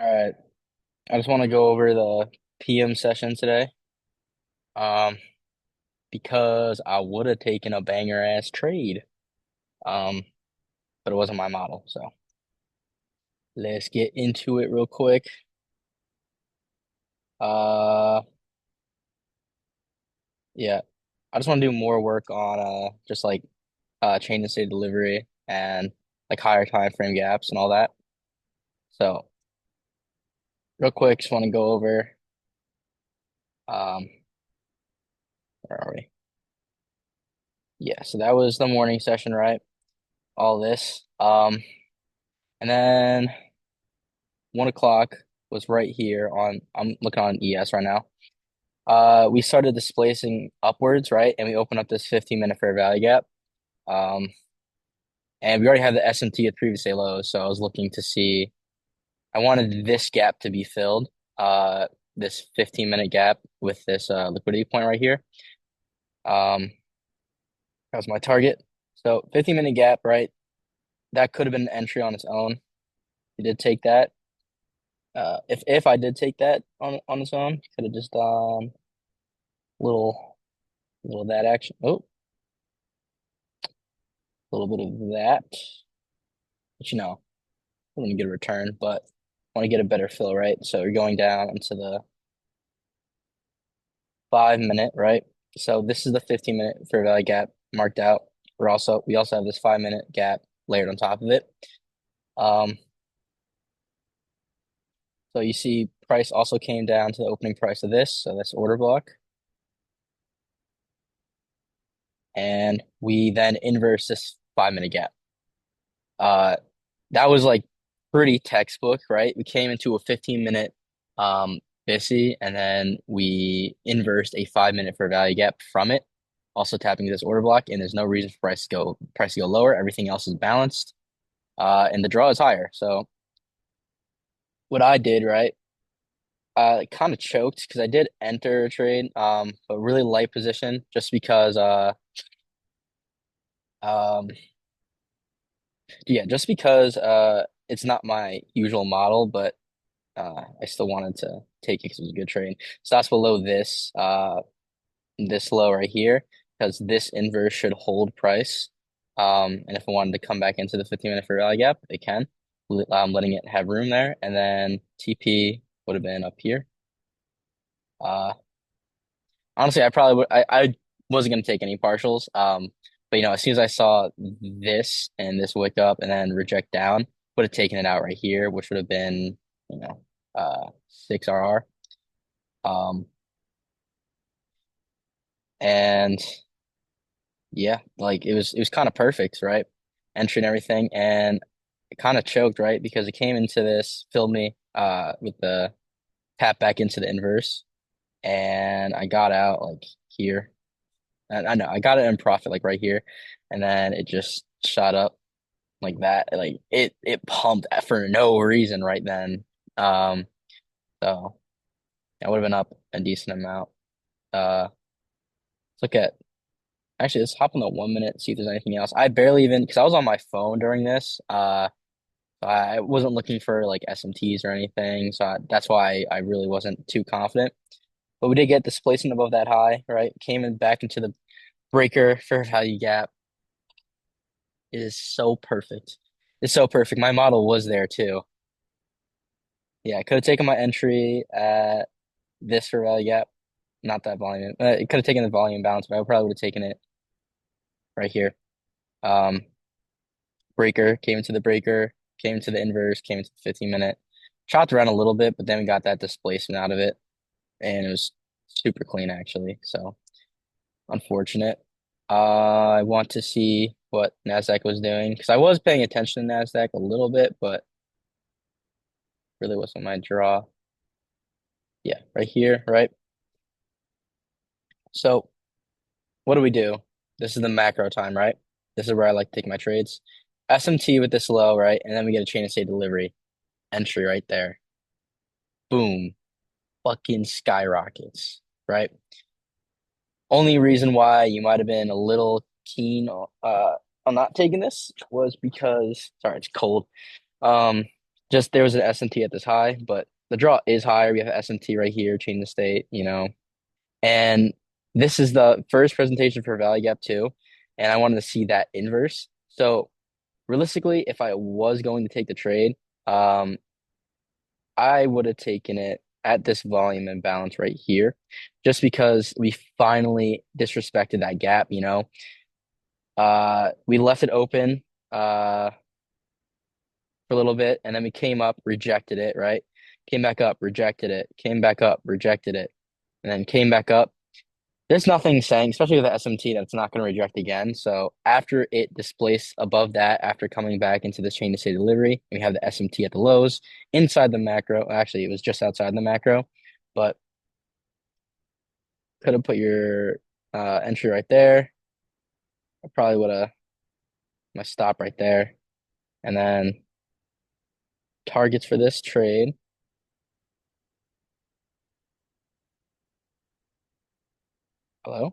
All right. I just want to go over the PM session today. Um, because I would have taken a banger ass trade. Um, but it wasn't my model. So let's get into it real quick. Uh, yeah. I just want to do more work on just like chain and state delivery and like higher time frame gaps and all that. So real quick, just want to go over um where are we? Yeah, so that was the morning session, right? All this. And then 1 o'clock was right here on, I'm looking on ES right now. We started displacing upwards, right? And we opened up this 15-minute fair value gap. Um, and we already had the SMT at previous day lows. So I was looking to see, I wanted this gap to be filled, this 15-minute gap with this liquidity point right here. Um, that was my target. So 15-minute gap, right? That could have been an entry on its own. We did take that. If I did take that on its own, could have just done little little of that action. Oh, a little bit of that. But I want to get a return, but I want to get a better fill, right? So you're going down into the 5 minute, right? So this is the 15-minute fair value gap marked out. We also have this 5 minute gap layered on top of it. Um, so you see price also came down to the opening price of this, so that's order block. And we then inverse this 5 minute gap. Uh, that was like pretty textbook, right? We came into a 15-minute BISI and then we inversed a 5 minute for value gap from it, also tapping this order block, and there's no reason for price to go lower. Everything else is balanced. And the draw is higher. So what I did, right? Kind of choked because I did enter a trade, but really light position just because um just because it's not my usual model, but I still wanted to take it because it was a good trade. Stops below this low right here, because this inverse should hold price. And if I wanted to come back into the 15-minute fair value gap, it can. Letting it have room there, and then TP would have been up here. Uh, Honestly, I probably would. I wasn't gonna take any partials. But as soon as I saw this and this wick up and then reject down, would have taken it out right here, which would have been, 6 RR. Um, and yeah, like it was kind of perfect, right? Entry and everything, and it kind of choked, right? Because it came into this, filled me with the tap back into the inverse, and I got out like here. And I know I got it in profit like right here, and then it just shot up like that. Like it pumped for no reason right then. Um, so I would have been up a decent amount. Let's look at Actually, let's hop on the 1 minute, see if there's anything else. I barely even because I was on my phone during this. I wasn't looking for like SMTs or anything, so that's why I really wasn't too confident. But we did get displacement above that high, right? Came in back into the breaker fair value gap. It is so perfect. It's so perfect. My model was there too. Yeah, I could have taken my entry at this fair value gap, not that volume. It could have taken the volume balance, but I probably would have taken it right here. Um, Breaker, came into the breaker, came into the inverse, came into the 15-minute. Chopped around a little bit, but then we got that displacement out of it, and it was super clean actually. So unfortunate. I want to see what Nasdaq was doing because I was paying attention to Nasdaq a little bit, but really wasn't my draw. Yeah, right here, right? So what do we do? This is the macro time, right? This is where I like to take my trades. SMT with this low, right? And then we get a chain of state delivery entry right there. Boom. Fucking skyrockets, right? Only reason why you might have been a little keen on not taking this was because, sorry, it's cold. Um, Just there was an S&T at this high, but the draw is higher. We have S&T right here, change the state, and this is the first presentation for value gap too, and I wanted to see that inverse. So realistically, if I was going to take the trade, um, I would have taken it at this volume imbalance right here, just because we finally disrespected that gap, we left it open for a little bit, and then we came up, rejected it, right? Came back up, rejected it, came back up, rejected it, and then came back up. There's nothing saying, especially with the SMT, that it's not going to reject again. So after it displaced above that, after coming back into this chain to state delivery, we have the SMT at the lows inside the macro. Actually, it was just outside the macro, but could have put your entry right there. I probably would have my stop right there. And then targets for this trade. Hello?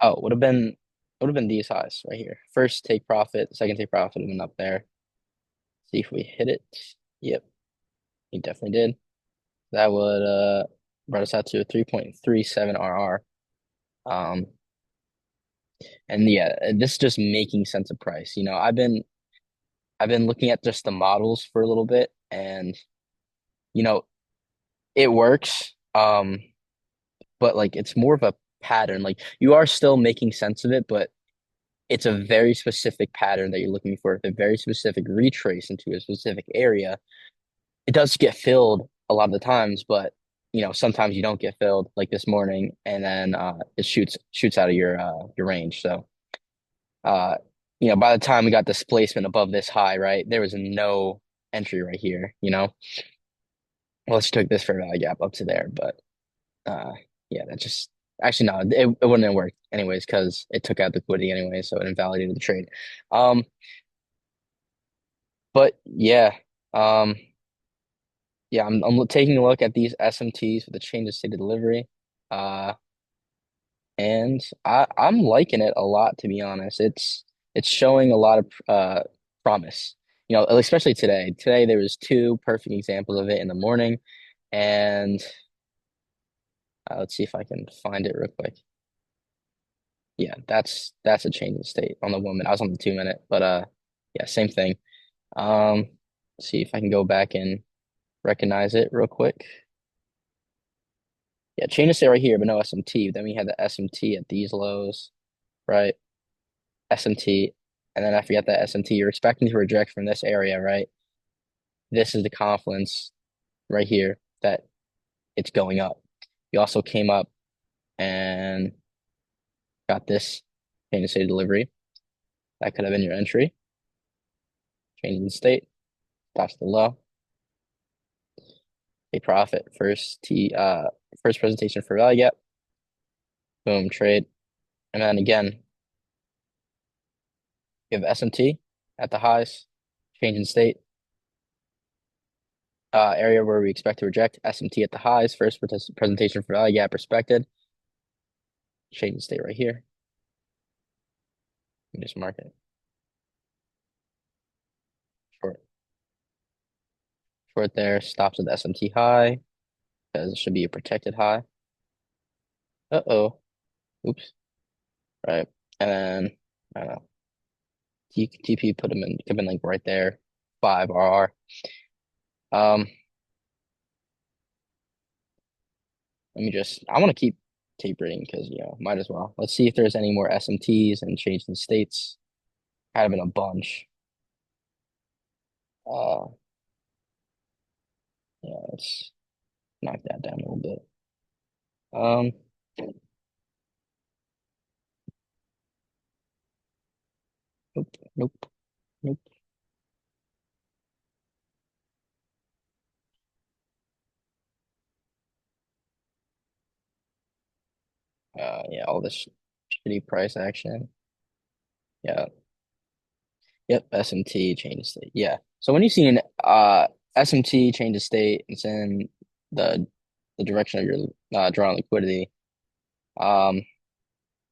Oh, would have been these highs right here. First take profit, second take profit would have been up there. See if we hit it. Yep, we definitely did. That would brought us out to a 3.37 RR. Um, and yeah, this is just making sense of price. I've been looking at just the models for a little bit, and you know, it works. But like it's more of a pattern. Like you are still making sense of it, but it's a very specific pattern that you're looking for, a very specific retrace into a specific area. It does get filled a lot of the times, but sometimes you don't get filled, like this morning, and then it shoots out of your range. So uh, by the time we got displacement above this high, right, there was no entry right here. Unless you took this fair value gap up to there, but uh, yeah, that just actually no, it wouldn't have worked anyways because it took out liquidity anyway, so it invalidated the trade. Um, but um, yeah, I'm taking a look at these SMTs with the change of state of delivery. Uh, and I'm liking it a lot, to be honest. It's showing a lot of promise. Especially today. Today there was two perfect examples of it in the morning, and let's see if I can find it real quick. Yeah, that's a change in state on the woman. I was on the 2 minute, but yeah, same thing. Um, see if I can go back and recognize it real quick. Yeah, chain of state right here, but no SMT. Then we had the SMT at these lows, right? SMT, and then after you get that SMT, you're expecting to reject from this area, right? This is the confluence right here that it's going up. You also came up and got this chain of state delivery. That could have been your entry. Change in state, stops the low. A profit. First presentation for value gap. Boom, trade. And then again, you have SMT at the highs, change in state, area where we expect to reject, SMT at the highs, first presentation for value gap respected, change in state right here. Let me just mark it. Short. Short there, stops at the SMT high, because it should be a protected high. Uh-oh. Oops. Right. And then, I don't know, TP put them in, could have been like right there, 5 RR. Um, I want to keep tapering because, might as well. Let's see if there's any more SMTs and change in states. Had been a bunch. Uh, yeah, let's knock that down a little bit. Um, nope, nope, nope. Yeah, all this shitty price action. Yeah, yep, SMT change of state. Yeah. So when you see an SMT change of state, it's in the the direction of your drawing liquidity. Um,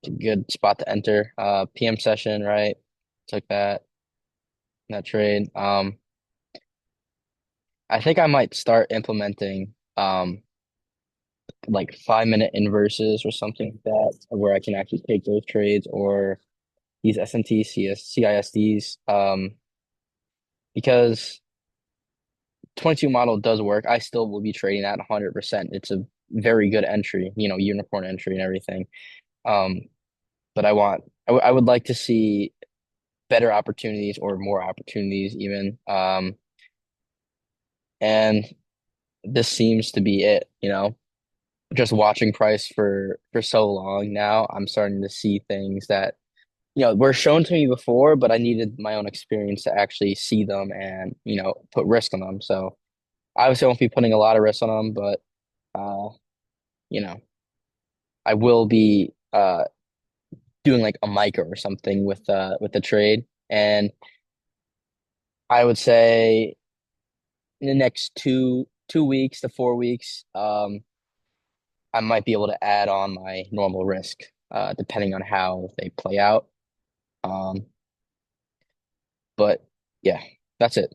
it's a good spot to enter. PM session, right? Took that. in that trade. I think I might start implementing like 5 minute inverses or something like that, where I can actually take those trades or these S&T CISDs. Because 22 model does work. I still will be trading that 100%. It's a very good entry, unicorn entry and everything. Um, but I would like to see better opportunities or more opportunities even. And this seems to be it. Just watching price for so long now, I'm starting to see things that, were shown to me before, but I needed my own experience to actually see them and, put risk on them. So obviously I won't be putting a lot of risk on them, but you know, I will be doing like a micro or something with the trade. And I would say in the next two weeks to 4 weeks, I might be able to add on my normal risk, depending on how they play out. Um, but yeah, that's it.